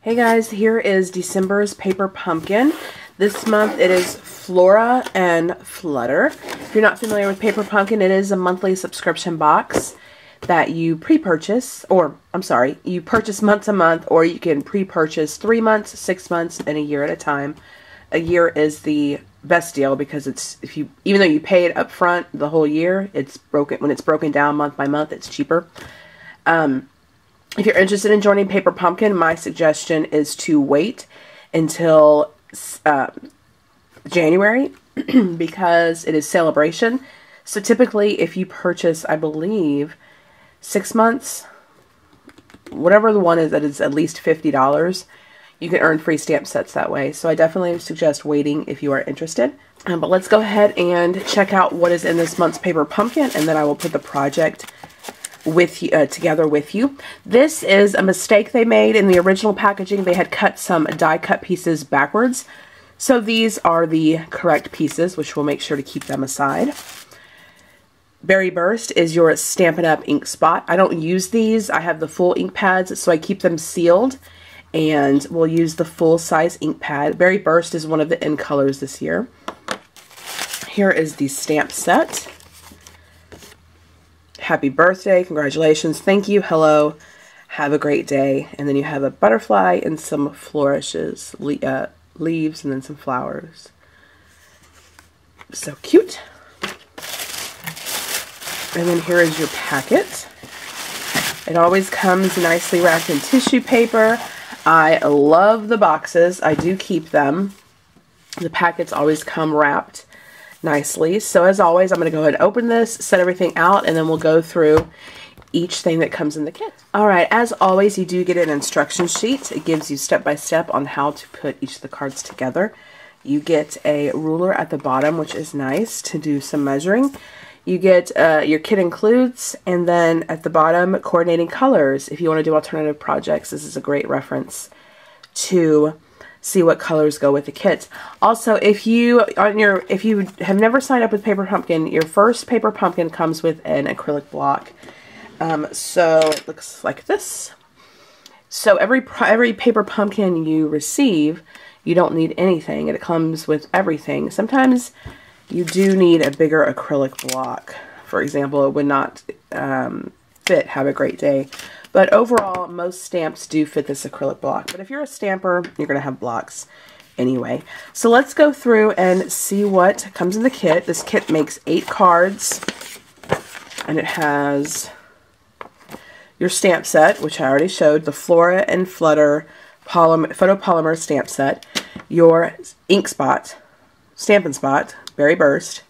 Hey guys, here is December's paper pumpkin. This month it is Flora and Flutter. If you're not familiar with paper pumpkin, it is a monthly subscription box that you pre-purchase, or I'm sorry, you purchase month to month, or you can pre-purchase 3 months, 6 months, and a year at a time. A year is the best deal because it's even though you pay it up front the whole year, when it's broken down month by month, it's cheaper. If you're interested in joining Paper Pumpkin, my suggestion is to wait until January because it is celebration. So typically if you purchase, I believe, 6 months, whatever the one is that is at least $50, you can earn free stamp sets that way. So I definitely suggest waiting if you are interested. But let's go ahead and check out what is in this month's Paper Pumpkin, and then I will put the project with you, together with you. This is a mistake they made in the original packaging. They had cut some die cut pieces backwards. So these are the correct pieces, which we'll make sure to keep them aside. Berry Burst is your Stampin' Up! Ink spot. I don't use these. I have the full ink pads, so I keep them sealed, and we'll use the full size ink pad. Berry Burst is one of the end colors this year. Here is the stamp set. Happy birthday, congratulations, thank you, hello, have a great day. And then you have a butterfly and some flourishes, leaves, and then some flowers. So cute. And then here is your packet. It always comes nicely wrapped in tissue paper. I love the boxes. I do keep them. The packets always come wrapped nicely. So as always, I'm going to go ahead and open this, set everything out, and then we'll go through each thing that comes in the kit. Alright, as always, you do get an instruction sheet. It gives you step by step on how to put each of the cards together. You get a ruler at the bottom, which is nice to do some measuring. You get your kit includes, and then at the bottom, coordinating colors. If you want to do alternative projects, this is a great reference to see what colors go with the kit. Also, if you have never signed up with Paper Pumpkin, your first Paper Pumpkin comes with an acrylic block. So it looks like this. So every Paper Pumpkin you receive, you don't need anything, and it comes with everything. Sometimes you do need a bigger acrylic block. For example, it would not fit Have a Great Day. But overall, most stamps do fit this acrylic block. But if you're a stamper, you're going to have blocks anyway. So let's go through and see what comes in the kit. This kit makes 8 cards. And it has your stamp set, which I already showed. The Flora and Flutter photopolymer stamp set. Your ink spot, Stampin' Spot, Berry Burst.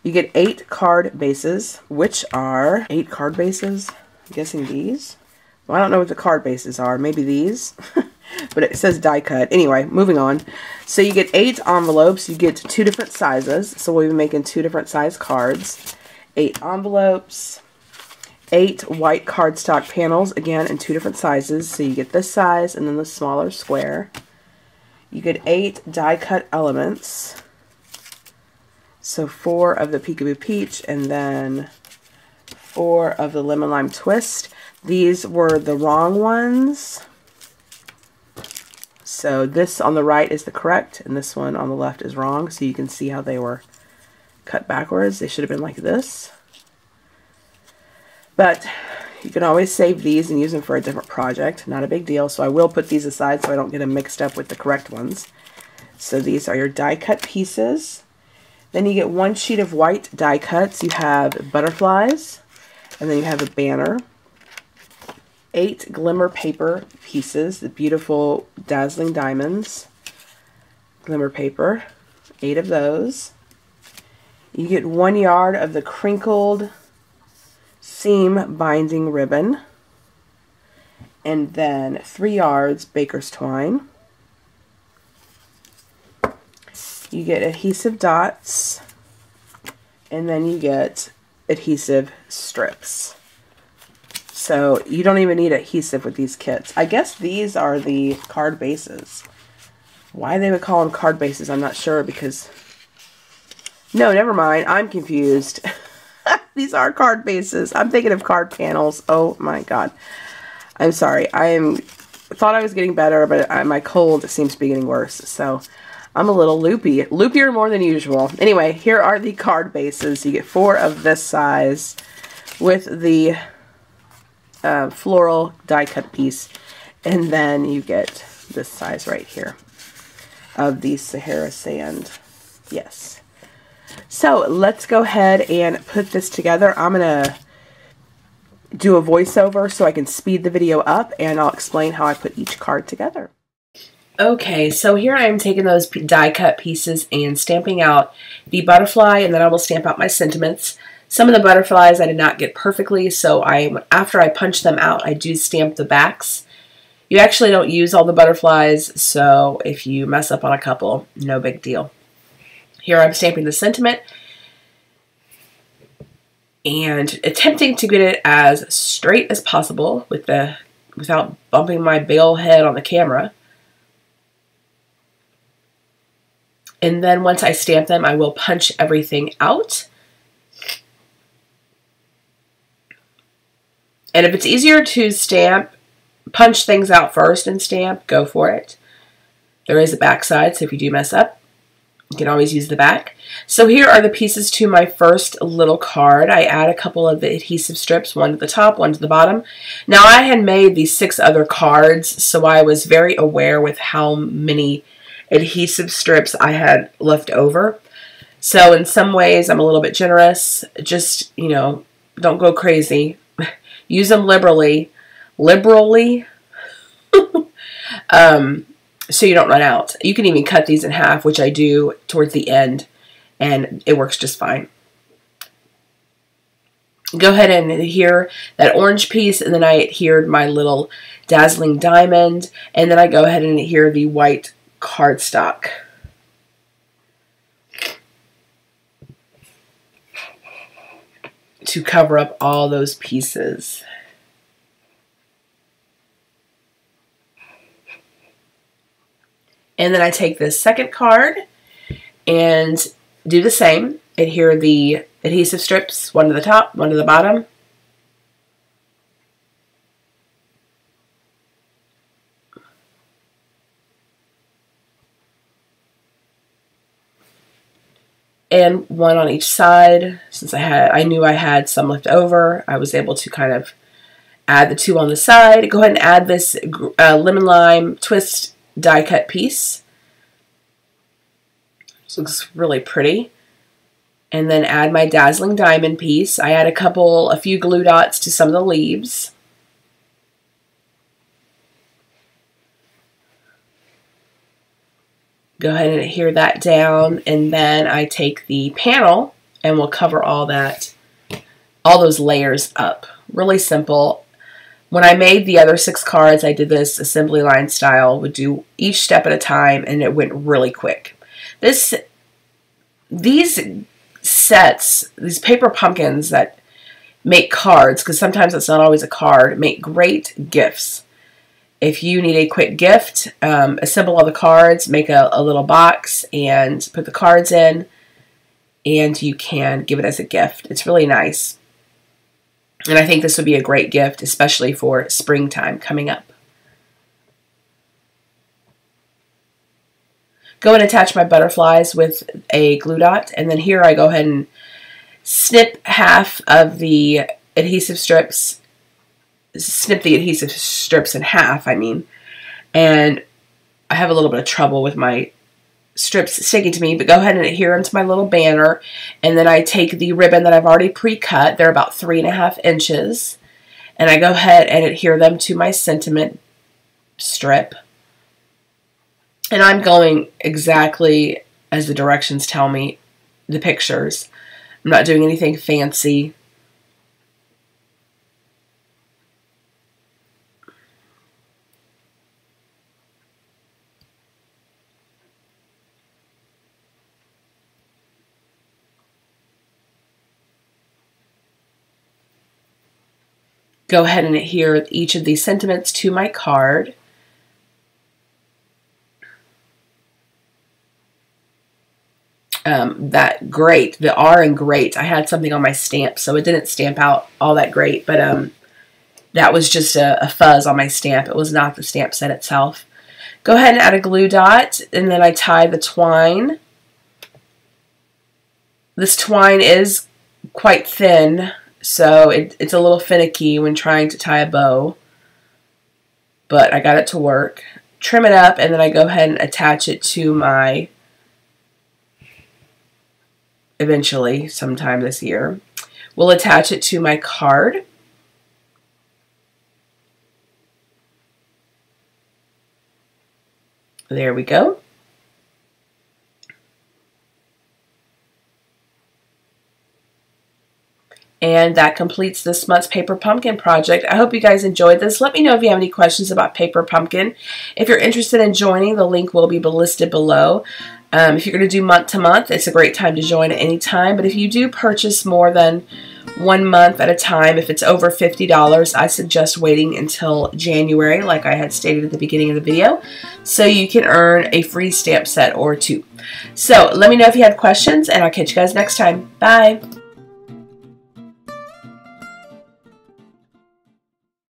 You get 8 card bases, which are 8 card bases. I'm guessing these. Well, I don't know what the card bases are. Maybe these. But it says die cut. Anyway, moving on. So you get 8 envelopes. You get 2 different sizes. So we'll be making 2 different size cards. 8 envelopes. 8 white cardstock panels. Again, in 2 different sizes. So you get this size and then the smaller square. You get 8 die cut elements. So 4 of the Peekaboo Peach and then 4 of the Lemon Lime Twist. These were the wrong ones. So this on the right is the correct, and this one on the left is wrong. So you can see how they were cut backwards. They should have been like this. But you can always save these and use them for a different project. Not a big deal. So I will put these aside so I don't get them mixed up with the correct ones. So these are your die cut pieces. Then you get 1 sheet of white die cuts. You have butterflies, and then you have a banner. 8 glimmer paper pieces, the beautiful dazzling diamonds. Glimmer paper, 8 of those. You get 1 yard of the crinkled seam binding ribbon. And then 3 yards baker's twine. You get adhesive dots. And then you get adhesive strips. So you don't even need adhesive with these kits. I guess these are the card bases. Why they would call them card bases, I'm not sure, because... No, never mind. I'm confused. These are card bases. I'm thinking of card panels. Oh my god. I'm sorry. I am thought I was getting better, but my cold seems to be getting worse. So I'm a little loopy. Loopier more than usual. Anyway, here are the card bases. You get 4 of this size with the floral die cut piece. And then you get this size right here of the Sahara Sand. Yes. So let's go ahead and put this together. I'm going to do a voiceover so I can speed the video up, and I'll explain how I put each card together. Okay, so here I am taking those die cut pieces and stamping out the butterfly, and then I will stamp out my sentiments. Some of the butterflies I did not get perfectly, so after I punch them out, I do stamp the backs. You actually don't use all the butterflies, so if you mess up on a couple, no big deal. Here I'm stamping the sentiment and attempting to get it as straight as possible without bumping my bale head on the camera. And then once I stamp them, I will punch everything out. And if it's easier to punch things out first and stamp, go for it. There is a back side, so if you do mess up, you can always use the back. So here are the pieces to my first little card. I add a couple of the adhesive strips, one to the top, one to the bottom. Now I had made these 6 other cards, so I was very aware with how many adhesive strips I had left over. So in some ways I'm a little bit generous. Just, you know, don't go crazy. Use them liberally. So you don't run out. You can even cut these in half, which I do towards the end, and it works just fine. Go ahead and adhere that orange piece, and then I adhered my little dazzling diamond, and then I go ahead and adhere the white cardstock. To cover up all those pieces. And then I take this second card and do the same. Adhere the adhesive strips, one to the top, one to the bottom. And one on each side. Since I knew I had some left over, I was able to kind of add the 2 on the side. Go ahead and add this lemon lime twist die cut piece. This looks really pretty. And then add my dazzling diamond piece. I add a few glue dots to some of the leaves. Go ahead and adhere that down, and then I take the panel and we'll cover all those layers up. Really simple. When I made the other 6 cards, I did this assembly line style, would do each step at a time, and it went really quick. These sets, these paper pumpkins that make cards, because sometimes it's not always a card, make great gifts. If you need a quick gift, assemble all the cards, make a little box, and put the cards in, and you can give it as a gift. It's really nice. And I think this would be a great gift, especially for springtime coming up. Go and attach my butterflies with a glue dot, and then here I go ahead and snip half of the adhesive strips. Snip the adhesive strips in half, I mean. And I have a little bit of trouble with my strips sticking to me, but go ahead and adhere them to my little banner. And then I take the ribbon that I've already pre-cut. They're about 3.5 inches. And I go ahead and adhere them to my sentiment strip. And I'm going exactly as the directions tell me, the pictures. I'm not doing anything fancy. Go ahead and adhere each of these sentiments to my card. That great, the R in great, I had something on my stamp, so it didn't stamp out all that great, but that was just a fuzz on my stamp. It was not the stamp set itself. Go ahead and add a glue dot, and then I tie the twine. This twine is quite thin, so it's a little finicky when trying to tie a bow, but I got it to work. Trim it up, and then I go ahead and attach it to my, eventually, sometime this year, we'll attach it to my card. There we go. And that completes this month's Paper Pumpkin project. I hope you guys enjoyed this. Let me know if you have any questions about Paper Pumpkin. If you're interested in joining, the link will be listed below. If you're going to do month to month, it's a great time to join at any time. But if you do purchase more than 1 month at a time, if it's over $50, I suggest waiting until January, like I had stated at the beginning of the video, so you can earn a free stamp set or 2. So let me know if you have questions, and I'll catch you guys next time. Bye!